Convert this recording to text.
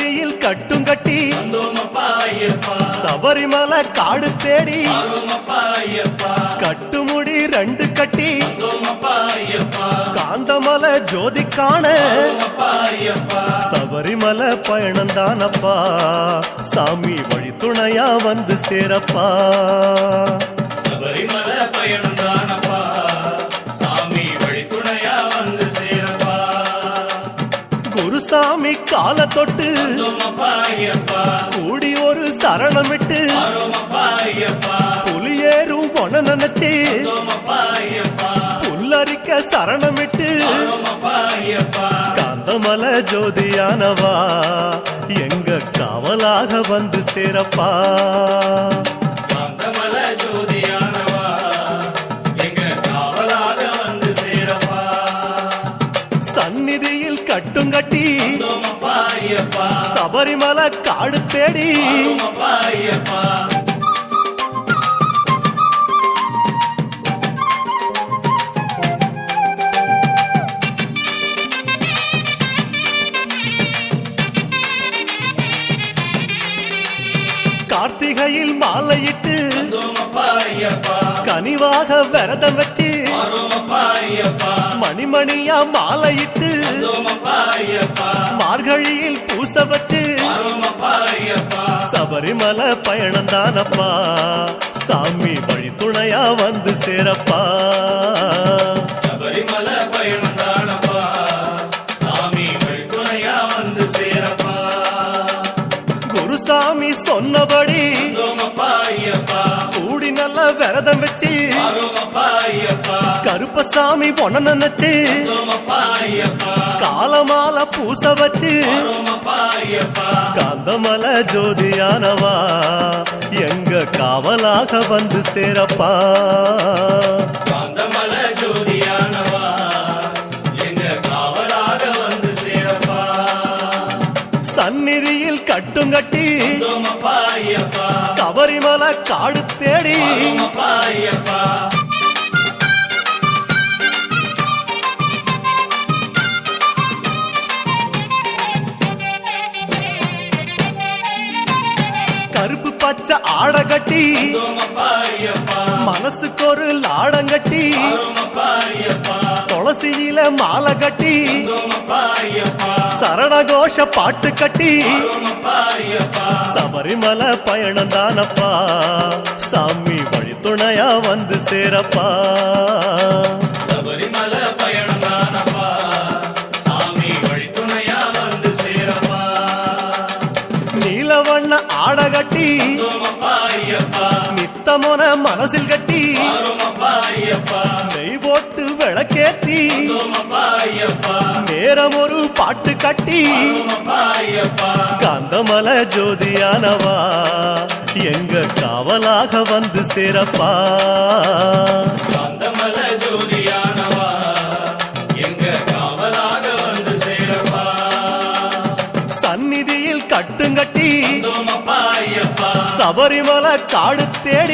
சந்நிதியில் கட்டும் கட்டி சபரிமலை காடு தேடி கட்டுமுடி 2 கட்டி காந்தமலை ஜோதி காண சபரிமலை பயணந்தானப்பா சாமி வழி துணையா வந்து சேரப்பா. சபரிமலை பயணந்தானப்பா சாமி வழி துணையா வந்து சேரப்பா. குருசாமி கால தொட்டு கூடி ஒரு சரணமிட்டு புலியேறும் பொன நினைச்சு புல்லரிக்க சரணமிட்டு காந்தமலை ஜோதியானவா எங்க காவலாக வந்து சேரப்பா. காந்தமலை ஜோதியானவா எங்க காவலாக வந்து சேரப்பா. சந்நிதியில் கட்டும் கட்டி சபரிமலை காடு தேடி கார்த்திகையில் மாலையிட்டு கனிவாக விரதம் வச்சு மணிமணியா மாலையிட்டு மார்கழியில் பூச வச்சு சபரிமலை பயணந்தானப்பா சாமி வழி துணையா வந்து சேரப்பா. சபரிமலை பயணந்தானப்பா சாமி வழி துணையா வந்து சேரப்பா. குருசாமி சொன்னபடி கூடி நல்ல விரதம் வச்சு கருப்பசாமி பொன நினைச்சு காலமால பூச வச்சு காந்தமலை ஜோதியானவா எங்க காவலாக வந்து சேரப்பா. காந்தமலை ஜோதியானவா எங்க காவலாக வந்து சேரப்பா. சந்நிதியில் கட்டும் கட்டி சபரிமலை காடு தேடி கருப்பு பச்சை ஆட கட்டி மனசுக்கு ஒரு லாடங்கட்டி துளசியில மாலை கட்டி சரணகோஷ பாட்டு கட்டி சபரிமலை பயணந்தானப்பா சாமி வழி துணையா வந்து சேரப்பா. சபரிமலை பயணந்தானப்பா சாமி வழி துணையா வந்து சேரப்பா. நீலவண்ண ஆட கட்டி நித்தமொன மனசில் கட்டி நெய் போட்டு விளக்கேத்தி நேரம் ஒரு பாட்டு கட்டி காந்தமலை ஜோதியானவா எங்க காவலாக வந்து சேரப்பா. காந்தமலை ஜோதியானவா எங்க காவலாக வந்து சேரப்பா. சந்நிதியில் கட்டுங்கட்டி சபரிமலை காடு தேடி